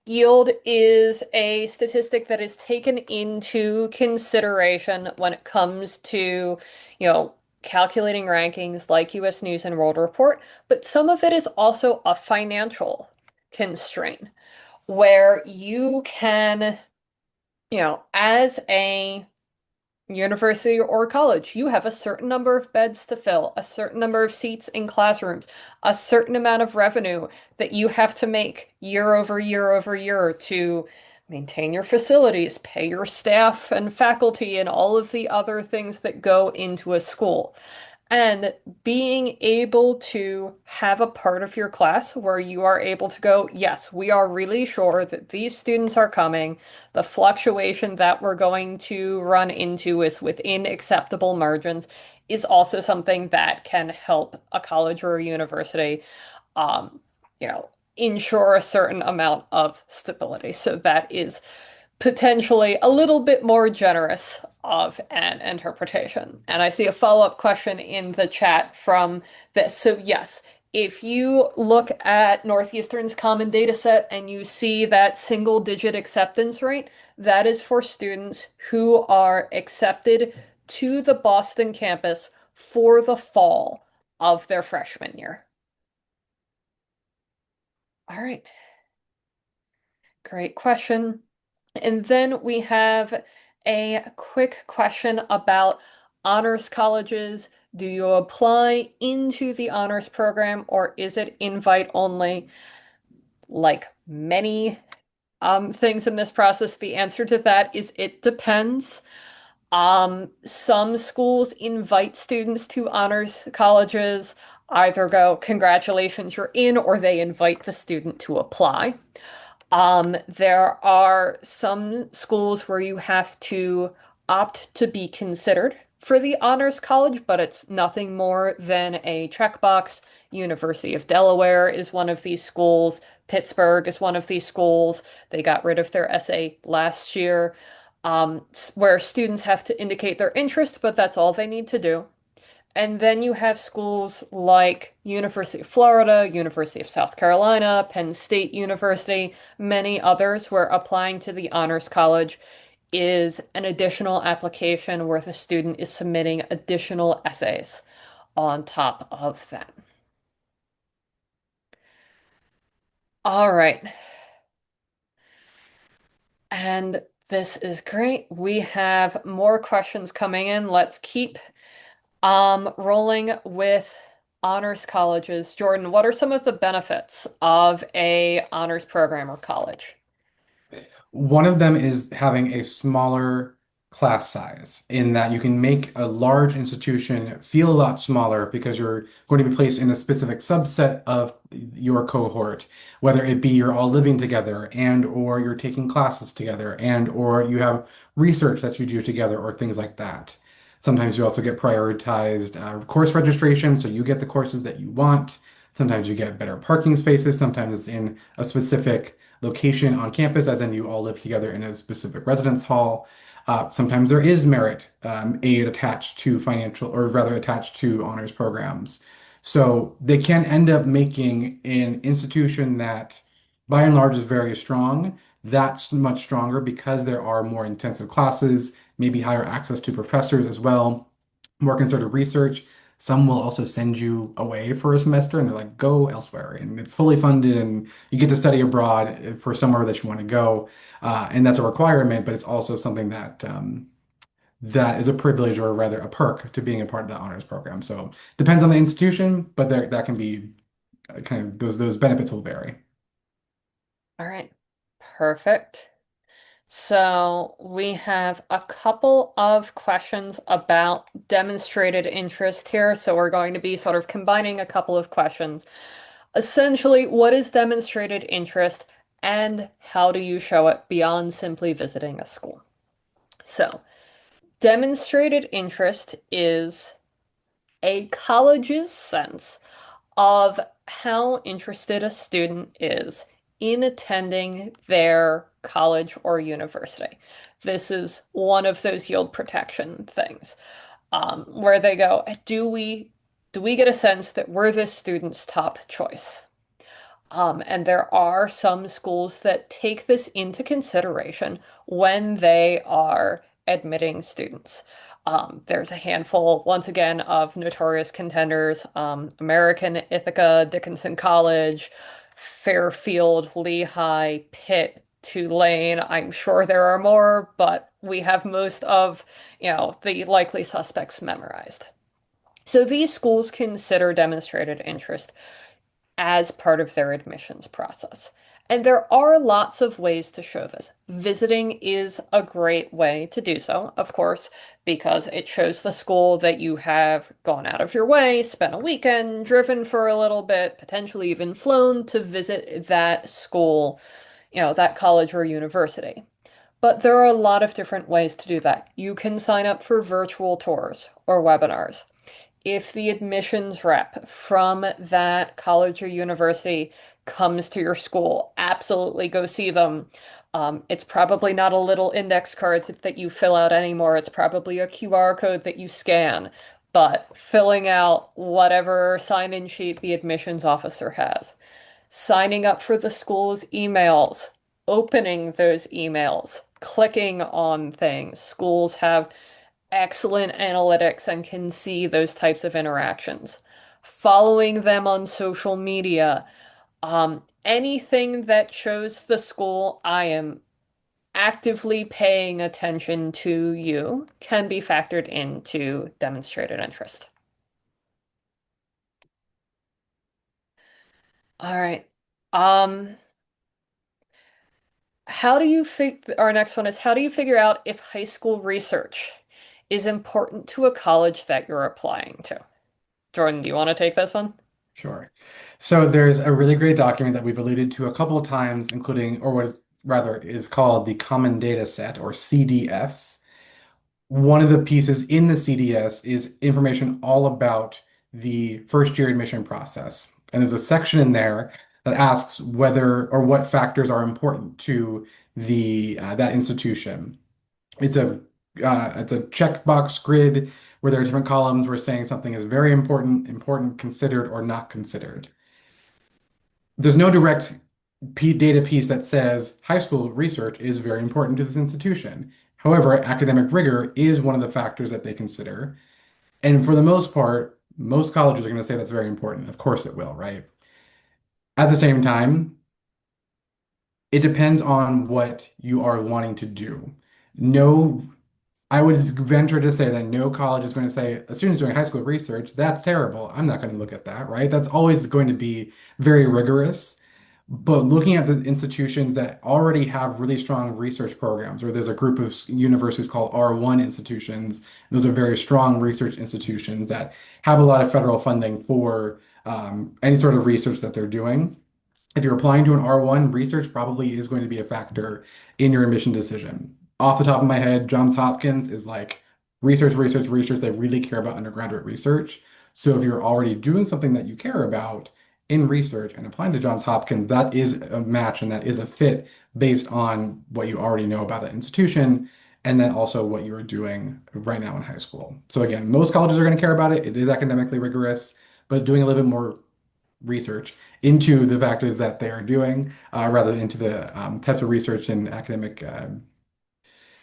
[SPEAKER 1] yield is a statistic that is taken into consideration when it comes to, you know, calculating rankings like US News and World Report, but some of it is also a financial constraint where you can, as a university or college, you have a certain number of beds to fill, a certain number of seats in classrooms, a certain amount of revenue that you have to make year over year over year to maintain your facilities, pay your staff and faculty, and all of the other things that go into a school. And being able to have a part of your class where you are able to go, yes, we are really sure that these students are coming. The fluctuation that we're going to run into is within acceptable margins is also something that can help a college or a university, um, ensure a certain amount of stability. So that is potentially a little bit more generous of an interpretation. And I see a follow-up question in the chat from this. So yes, if you look at Northeastern's common data set and you see that single digit acceptance rate, that is for students who are accepted to the Boston campus for the fall of their freshman year. All right, great question. And then we have a quick question about honors colleges. Do you apply into the honors program or is it invite only? Like many things in this process, the answer to that is it depends. Some schools invite students to honors colleges, either go, congratulations, you're in, or they invite the student to apply. There are some schools where you have to opt to be considered for the honors college, but it's nothing more than a checkbox. University of Delaware is one of these schools. Pittsburgh is one of these schools. They got rid of their essay last year, where students have to indicate their interest, but that's all they need to do. And then you have schools like University of Florida, University of South Carolina, Penn State University, many others where applying to the Honors College is an additional application where the student is submitting additional essays on top of that. All right. And this is great. We have more questions coming in. Let's keep rolling with honors colleges. Jordan, what are some of the benefits of a honors program or college?
[SPEAKER 2] One of them is having a smaller class size, in that you can make a large institution feel a lot smaller because you're going to be placed in a specific subset of your cohort, whether it be you're all living together and or you're taking classes together and or you have research that you do together or things like that. Sometimes you also get prioritized course registration, so you get the courses that you want. Sometimes you get better parking spaces. Sometimes it's in a specific location on campus, as in you all live together in a specific residence hall. Sometimes there is merit aid attached to financial, or rather attached to honors programs. So they can end up making an institution that, by and large, is very strong. That's much stronger because there are more intensive classes, maybe higher access to professors as well, more concerted research. Some will also send you away for a semester and they're like, go elsewhere. And it's fully funded and you get to study abroad for somewhere that you want to go. And that's a requirement, but it's also something that that is a privilege or rather a perk to being a part of the honors program. So depends on the institution, but there, that can be kind of those benefits will vary.
[SPEAKER 1] All right, perfect. So we have a couple of questions about demonstrated interest here. So we're going to be sort of combining a couple of questions. Essentially, what is demonstrated interest and how do you show it beyond simply visiting a school? So, demonstrated interest is a college's sense of how interested a student is in attending their college or university. This is one of those yield protection things, where they go, do we get a sense that we're this student's top choice? And there are some schools that take this into consideration when they are admitting students. There's a handful, once again, of notorious contenders, American Ithaca, Dickinson College, Fairfield, Lehigh, Pitt, Tulane. I'm sure there are more, but we have most of, the likely suspects memorized. So these schools consider demonstrated interest as part of their admissions process. And there are lots of ways to show this. Visiting is a great way to do so, of course, because it shows the school that you have gone out of your way, spent a weekend, driven for a little bit, potentially even flown to visit that school, that college or university. But there are a lot of different ways to do that. You can sign up for virtual tours or webinars. If the admissions rep from that college or university comes to your school, absolutely go see them. It's probably not a little index card that you fill out anymore. It's probably a QR code that you scan. But filling out whatever sign-in sheet the admissions officer has, signing up for the school's emails, opening those emails, clicking on things. Schools have excellent analytics and can see those types of interactions. Following them on social media, anything that shows the school I am actively paying attention to you can be factored into demonstrated interest. All right. Um, our next one is how do you figure out if high school research is important to a college that you're applying to? Jordan, do you want to take this one?
[SPEAKER 2] Sure. So there's a really great document that we've alluded to a couple of times, including, or what rather is called the Common Data Set, or CDS. One of the pieces in the CDS is information all about the first year admission process. And there's a section in there that asks whether or what factors are important to the that institution. It's a checkbox grid where there are different columns where saying something is very important, important, considered, or not considered. There's no direct data piece that says high school research is very important to this institution. However, academic rigor is one of the factors that they consider. And for the most part, most colleges are going to say that's very important. Of course it will, right? At the same time, it depends on what you are wanting to do. No, I would venture to say that no college is going to say a student's doing high school research, that's terrible. I'm not going to look at that, right? That's always going to be very rigorous. But looking at the institutions that already have really strong research programs, or there's a group of universities called R1 institutions, those are very strong research institutions that have a lot of federal funding for any sort of research that they're doing. If you're applying to an R1, research probably is going to be a factor in your admission decision. Off the top of my head, Johns Hopkins is like research, research, research. They really care about undergraduate research. So if you're already doing something that you care about in research and applying to Johns Hopkins, that is a match and that is a fit based on what you already know about that institution and then also what you're doing right now in high school. So again, most colleges are going to care about it. It is academically rigorous, but doing a little bit more research into the factors that they are doing, rather than into the types of research and academic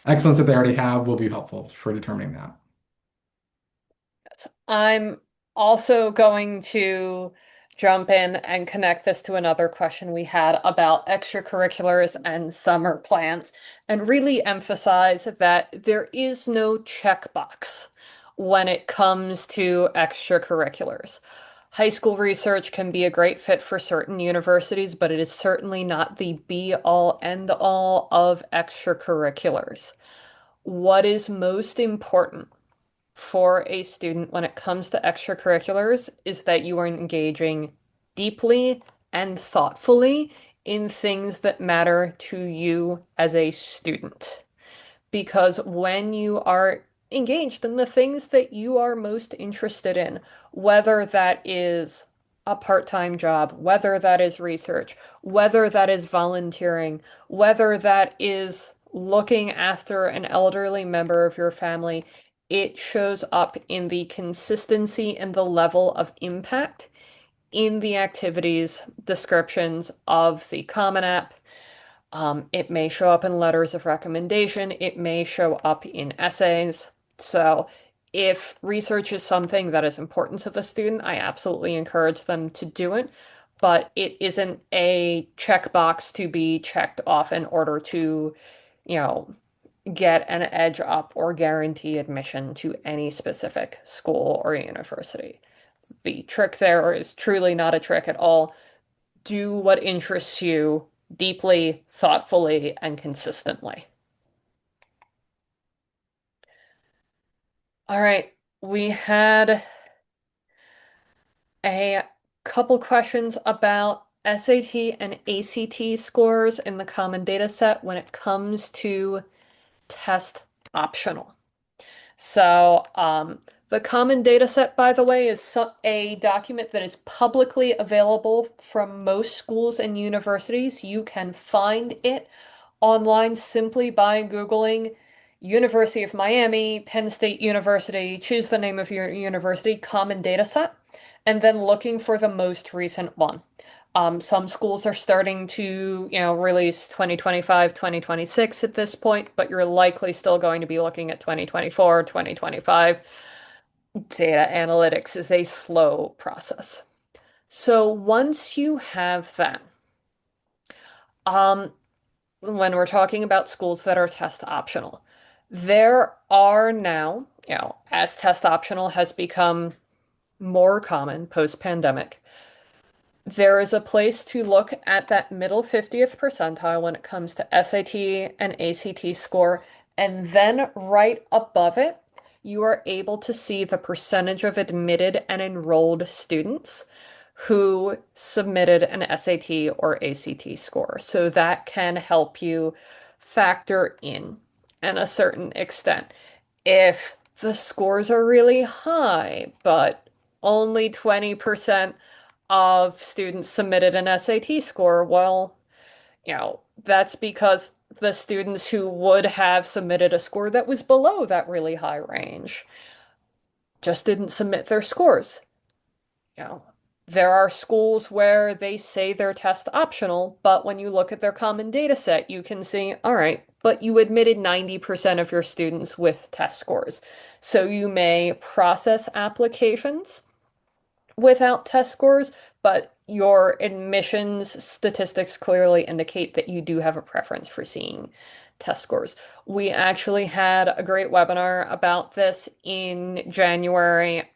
[SPEAKER 2] excellence that they already have will be helpful for determining that.
[SPEAKER 1] I'm also going to jump in and connect this to another question we had about extracurriculars and summer plans, and really emphasize that there is no checkbox when it comes to extracurriculars. high school research can be a great fit for certain universities, but it is certainly not the be all end all of extracurriculars. What is most important for a student when it comes to extracurriculars is that you are engaging deeply and thoughtfully in things that matter to you as a student. Because when you are engaged in the things that you are most interested in, whether that is a part-time job, whether that is research, whether that is volunteering, whether that is looking after an elderly member of your family, it shows up in the consistency and the level of impact in the activities descriptions of the Common App. It may show up in letters of recommendation, it may show up in essays. So, if research is something that is important to the student, I absolutely encourage them to do it, but it isn't a checkbox to be checked off in order to, you know, get an edge up or guarantee admission to any specific school or university. The trick there is truly not a trick at all. Do what interests you deeply, thoughtfully, and consistently. All right, we had a couple questions about SAT and ACT scores in the common data set when it comes to test optional. So, the common data set, by the way, is a document that is publicly available from most schools and universities. You can find it online simply by Googling University of Miami, Penn State University, choose the name of your university, common data set, and then looking for the most recent one. Some schools are starting to, release 2025, 2026 at this point, but you're likely still going to be looking at 2024, 2025. Data analytics is a slow process. So once you have that, um, when we're talking about schools that are test optional, there are now, as test optional has become more common post-pandemic, there is a place to look at that middle 50th percentile when it comes to SAT and ACT score, and then right above it, you are able to see the percentage of admitted and enrolled students who submitted an SAT or ACT score. So that can help you factor in a certain extent. If the scores are really high, but only 20% of students submitted an SAT score, well, that's because the students who would have submitted a score that was below that really high range just didn't submit their scores. You know, there are schools where they say they're test optional, but when you look at their common data set, you can see, all right, but you admitted 90% of your students with test scores. So you may process applications without test scores, but your admissions statistics clearly indicate that you do have a preference for seeing test scores. We actually had a great webinar about this in January.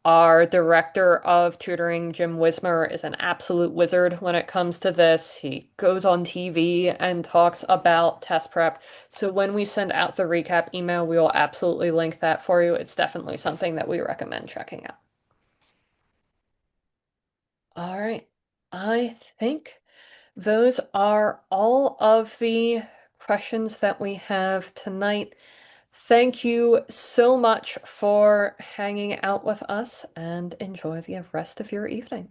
[SPEAKER 1] Our director of tutoring, Jim Wismer, is an absolute wizard when it comes to this. He goes on TV and talks about test prep. So when we send out the recap email, we will absolutely link that for you. It's definitely something that we recommend checking out. All right. I think those are all of the questions that we have tonight. Thank you so much for hanging out with us and enjoy the rest of your evening.